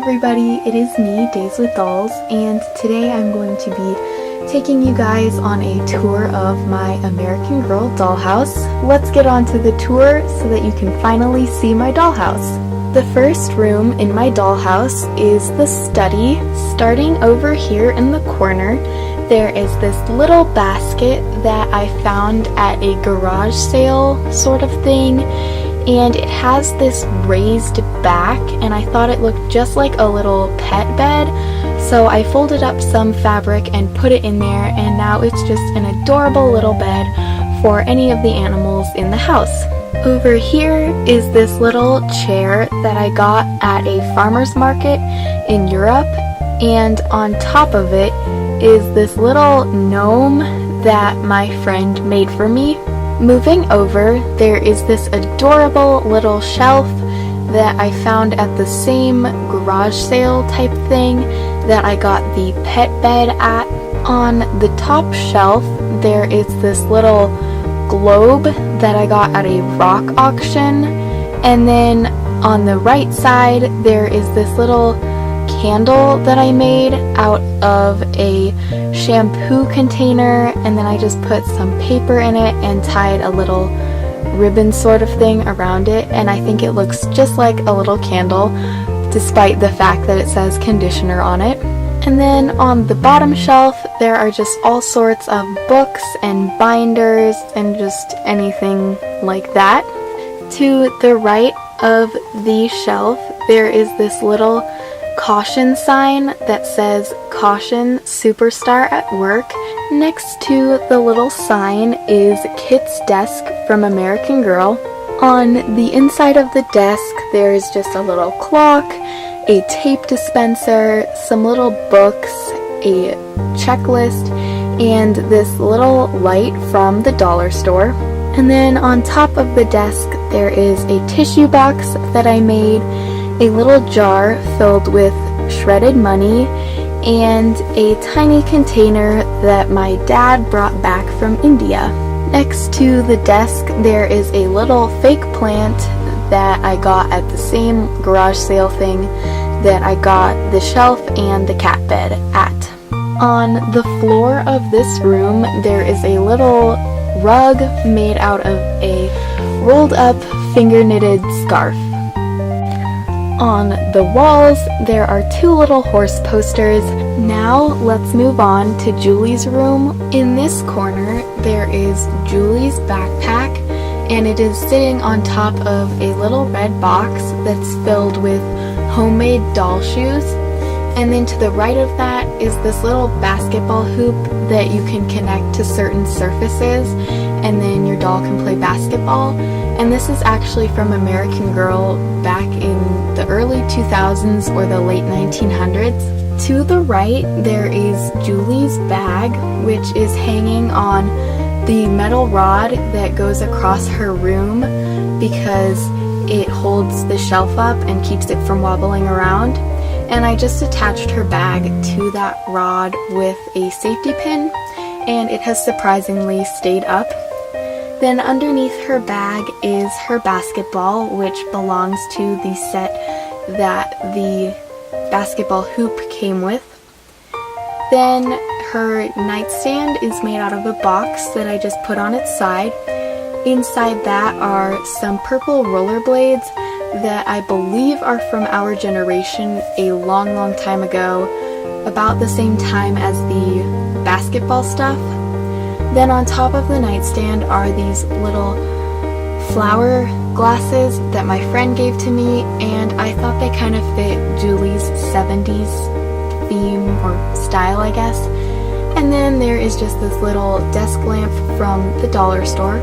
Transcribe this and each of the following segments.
everybody, it is me, Days with Dolls, and today I'm going to be taking you guys on a tour of my American Girl dollhouse. Let's get on to the tour so that you can finally see my dollhouse. The first room in my dollhouse is the study. Starting over here in the corner, there is this little basket that I found at a garage sale sort of thing, and it has this raised back, and I thought it looked just like a little pet bed, so I folded up some fabric and put it in there, and now it's just an adorable little bed for any of the animals in the house. Over here is this little chair that I got at a farmer's market in Europe, and on top of it is this little gnome that my friend made for me. Moving over, there is this adorable little shelf that I found at the same garage sale type thing that I got the pet bed at. On the top shelf, there is this little globe that I got at a rock auction, and then on the right side, there is this little candle that I made out of a shampoo container, and then I just put some paper in it and tied a little ribbon sort of thing around it, and I think it looks just like a little candle despite the fact that it says conditioner on it. And then on the bottom shelf there are just all sorts of books and binders and just anything like that. To the right of the shelf there is this little caution sign that says "Caution, Superstar at Work." Next to the little sign is Kit's desk from American Girl. On the inside of the desk there is just a little clock, a tape dispenser, some little books, a checklist, and this little light from the dollar store. And then on top of the desk there is a tissue box that I made, a little jar filled with shredded money, and a tiny container that my dad brought back from India. Next to the desk there is a little fake plant that I got at the same garage sale thing that I got the shelf and the cat bed at. On the floor of this room there is a little rug made out of a rolled up finger knitted scarf. On the walls, there are two little horse posters. Now let's move on to Julie's room. In this corner, there is Julie's backpack, and it is sitting on top of a little red box that's filled with homemade doll shoes. And then to the right of that is this little basketball hoop that you can connect to certain surfaces, and then your doll can play basketball. And this is actually from American Girl back in the early 2000s or the late 1900s. To the right there is Julie's bag, which is hanging on the metal rod that goes across her room because it holds the shelf up and keeps it from wobbling around. And I just attached her bag to that rod with a safety pin, and it has surprisingly stayed up. Then underneath her bag is her basketball, which belongs to the set that the basketball hoop came with. Then her nightstand is made out of a box that I just put on its side. Inside that are some purple rollerblades that I believe are from our generation a long time ago, about the same time as the basketball stuff. Then on top of the nightstand are these little flower glasses that my friend gave to me, and I thought they kind of fit Julie's 70s theme or style, I guess. And then there is just this little desk lamp from the dollar store.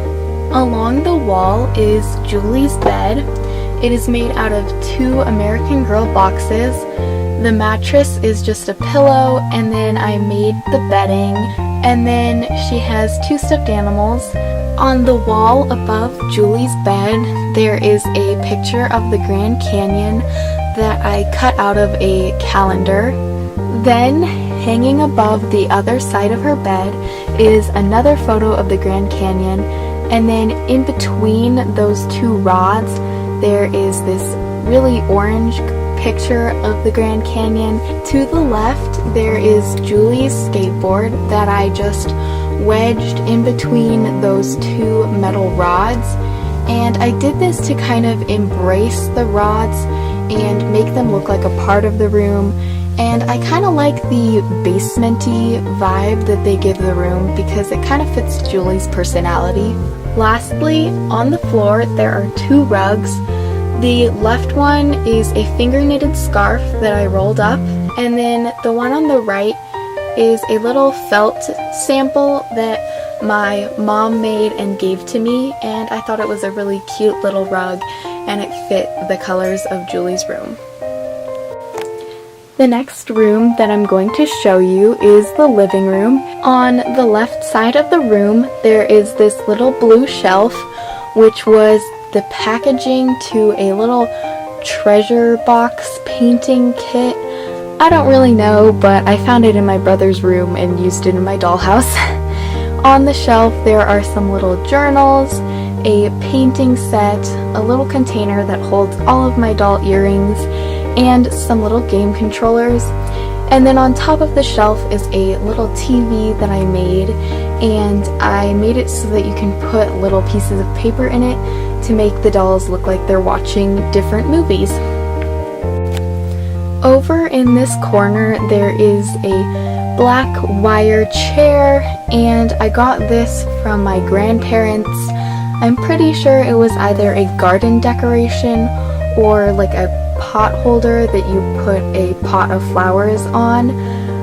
Along the wall is Julie's bed. It is made out of two American Girl boxes. The mattress is just a pillow, and then I made the bedding. And then she has two stuffed animals. On the wall above Julie's bed, there is a picture of the Grand Canyon that I cut out of a calendar. Then, hanging above the other side of her bed is another photo of the Grand Canyon, and then in between those two rods, there is this really orange picture of the Grand Canyon. To the left, there is Julie's skateboard that I just wedged in between those two metal rods. And I did this to kind of embrace the rods and make them look like a part of the room. And I kind of like the basement-y vibe that they give the room because it kind of fits Julie's personality. Lastly, on the floor there are two rugs. The left one is a finger-knitted scarf that I rolled up, and then the one on the right is a little felt sample that my mom made and gave to me, and I thought it was a really cute little rug and it fit the colors of Julie's room. The next room that I'm going to show you is the living room. On the left side of the room there is this little blue shelf, which was the packaging to a little treasure box painting kit. I don't really know, but I found it in my brother's room and used it in my dollhouse. On the shelf there are some little journals, a painting set, a little container that holds all of my doll earrings, and some little game controllers. And then on top of the shelf is a little TV that I made, and I made it so that you can put little pieces of paper in it to make the dolls look like they're watching different movies. Over in this corner there is a black wire chair, and I got this from my grandparents. I'm pretty sure it was either a garden decoration or like a pot holder that you put a pot of flowers on.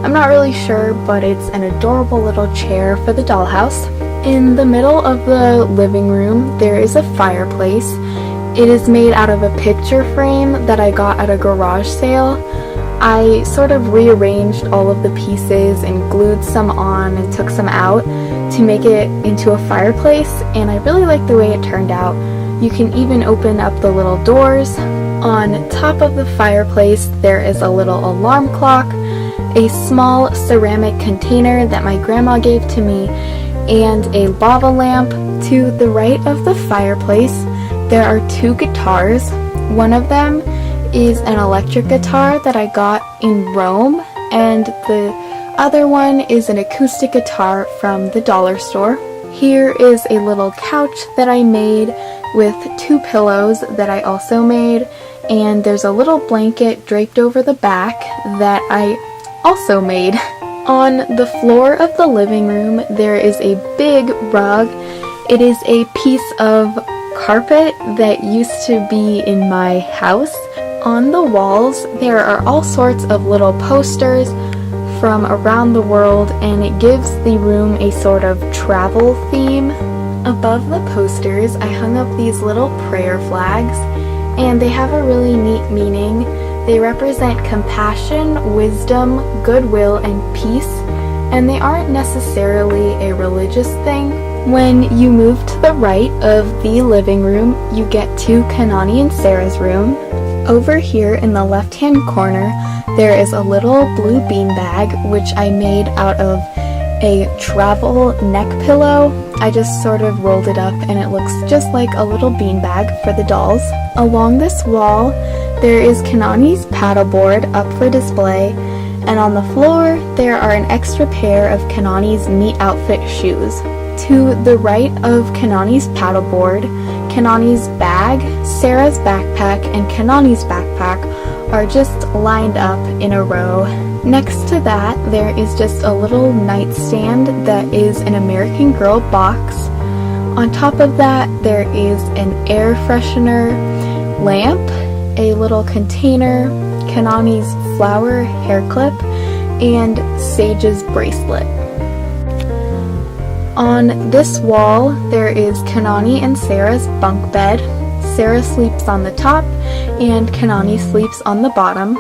I'm not really sure, but it's an adorable little chair for the dollhouse. In the middle of the living room there is a fireplace. It is made out of a picture frame that I got at a garage sale. I sort of rearranged all of the pieces and glued some on and took some out to make it into a fireplace, and I really like the way it turned out. You can even open up the little doors. On top of the fireplace there is a little alarm clock, a small ceramic container that my grandma gave to me, and a lava lamp. To the right of the fireplace there are two guitars. One of them is an electric guitar that I got in Rome, and the other one is an acoustic guitar from the dollar store. Here is a little couch that I made with two pillows that I also made, and there's a little blanket draped over the back that I also made. On the floor of the living room there is a big rug. It is a piece of carpet that used to be in my house. On the walls there are all sorts of little posters from around the world, and it gives the room a sort of travel theme. Above the posters I hung up these little prayer flags, and they have a really neat meaning. They represent compassion, wisdom, goodwill, and peace, and they aren't necessarily a religious thing. When you move to the right of the living room, you get to Kanani and Sara's room. Over here in the left-hand corner, there is a little blue beanbag, which I made out of a travel neck pillow. I just sort of rolled it up and it looks just like a little beanbag for the dolls. Along this wall, there is Kanani's paddleboard up for display, and on the floor, there are an extra pair of Kanani's neat outfit shoes. To the right of Kanani's paddleboard, Kanani's bag, Sara's backpack, and Kanani's backpack are just lined up in a row. Next to that, there is just a little nightstand that is an American Girl box. On top of that, there is an air freshener lamp, a little container, Kanani's flower hair clip, and Sage's bracelet. On this wall, there is Kanani and Sara's bunk bed. Sara sleeps on the top, and Kanani sleeps on the bottom.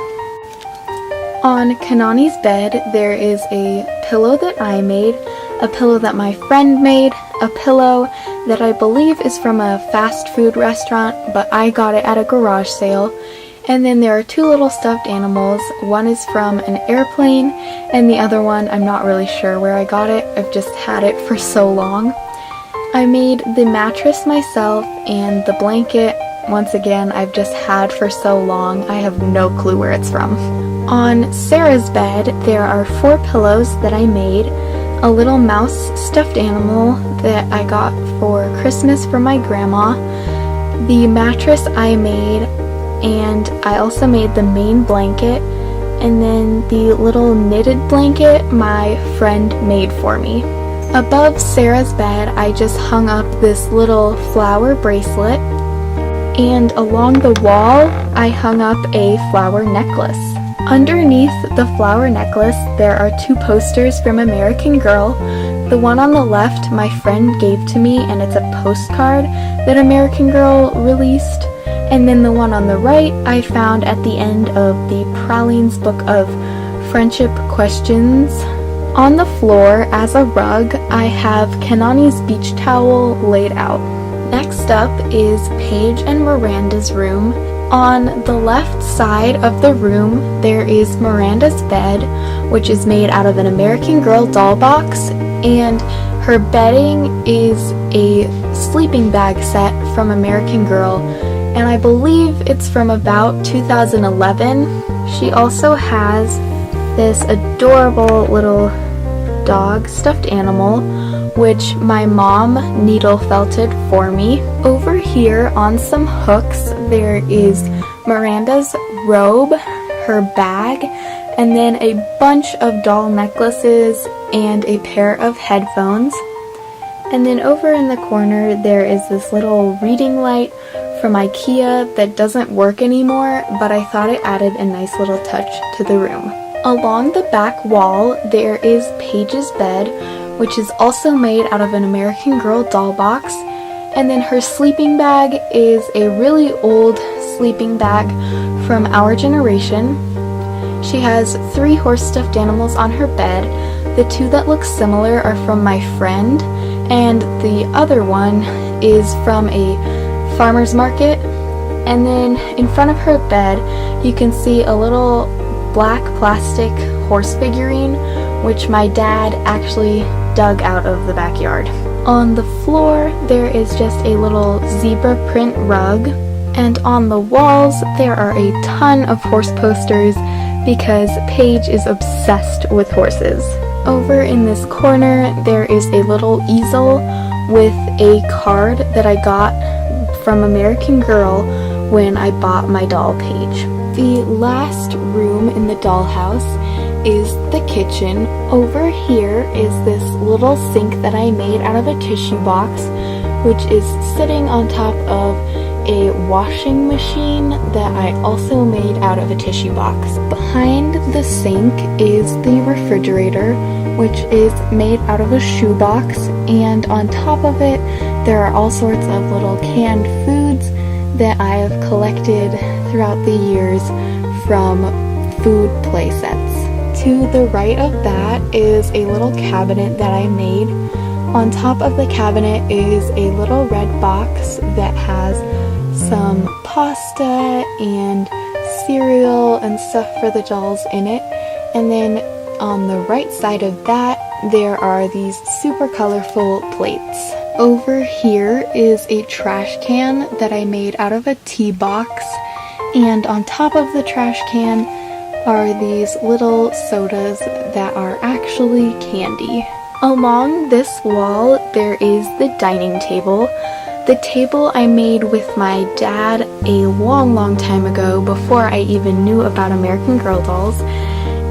On Kanani's bed, there is a pillow that I made, a pillow that my friend made, a pillow that I believe is from a fast food restaurant, but I got it at a garage sale. And then there are two little stuffed animals. One is from an airplane, and the other one, I'm not really sure where I got it. I've just had it for so long. I made the mattress myself, and the blanket once again, I've just had for so long, I have no clue where it's from. On Sarah's bed, there are 4 pillows that I made, a little mouse stuffed animal that I got for Christmas from my grandma, the mattress I made, and I also made the main blanket, and then the little knitted blanket my friend made for me. Above Sarah's bed, I just hung up this little flower bracelet, and along the wall, I hung up a flower necklace. Underneath the flower necklace, there are 2 posters from American Girl. The one on the left, my friend gave to me, and it's a postcard that American Girl released. And then the one on the right, I found at the end of the Praline's book of friendship questions. On the floor, as a rug, I have Kanani's beach towel laid out. Next up is Paige and Miranda's room. On the left side of the room, there is Miranda's bed, which is made out of an American Girl doll box, and her bedding is a sleeping bag set from American Girl, and I believe it's from about 2011. She also has this adorable little dog stuffed animal, which my mom needle felted for me. Over here on some hooks, there is Miranda's robe, her bag, and then a bunch of doll necklaces and a pair of headphones. And then over in the corner, there is this little reading light from IKEA that doesn't work anymore, but I thought it added a nice little touch to the room. Along the back wall, there is Paige's bed, which is also made out of an American Girl doll box, and then her sleeping bag is a really old sleeping bag from our generation. She has 3 horse stuffed animals on her bed. The 2 that look similar are from my friend, and the other one is from a farmer's market. And then in front of her bed, you can see a little black plastic horse figurine, which my dad actually dug out of the backyard. On the floor, there is just a little zebra print rug, and on the walls, there are a ton of horse posters because Paige is obsessed with horses. Over in this corner, there is a little easel with a card that I got from American Girl when I bought my doll Paige. The last room in the dollhouse is the kitchen. Over here is this little sink that I made out of a tissue box, which is sitting on top of a washing machine that I also made out of a tissue box. Behind the sink is the refrigerator, which is made out of a shoebox, and on top of it there are all sorts of little canned foods that I have collected throughout the years from food play sets. To the right of that is a little cabinet that I made. On top of the cabinet is a little red box that has some pasta and cereal and stuff for the dolls in it. And then on the right side of that, there are these super colorful plates. Over here is a trash can that I made out of a tea box. And on top of the trash can are these little sodas that are actually candy. Along this wall, there is the dining table. The table I made with my dad a long time ago, before I even knew about American Girl dolls.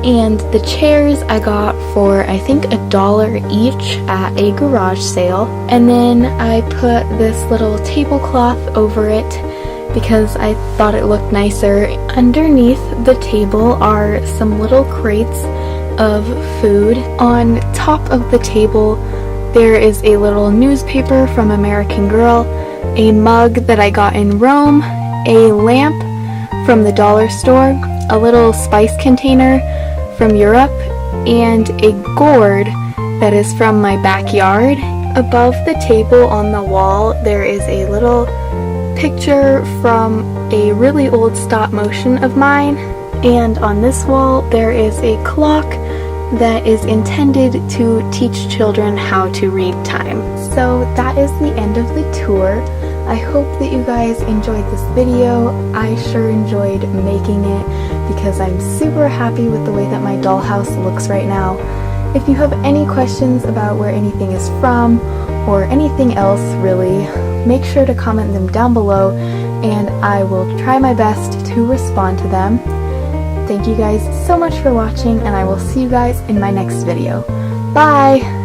And the chairs I got for I think $1 each at a garage sale. And then I put this little tablecloth over it because I thought it looked nicer. Underneath the table are some little crates of food. On top of the table, there is a little newspaper from American Girl, a mug that I got in Rome, a lamp from the dollar store, a little spice container from Europe, and a gourd that is from my backyard. Above the table on the wall, there is a little picture from a really old stop motion of mine, and on this wall there is a clock that is intended to teach children how to read time. So that is the end of the tour. I hope that you guys enjoyed this video. I sure enjoyed making it because I'm super happy with the way that my dollhouse looks right now. If you have any questions about where anything is from or anything else really, make sure to comment them down below and I will try my best to respond to them. Thank you guys so much for watching and I will see you guys in my next video. Bye!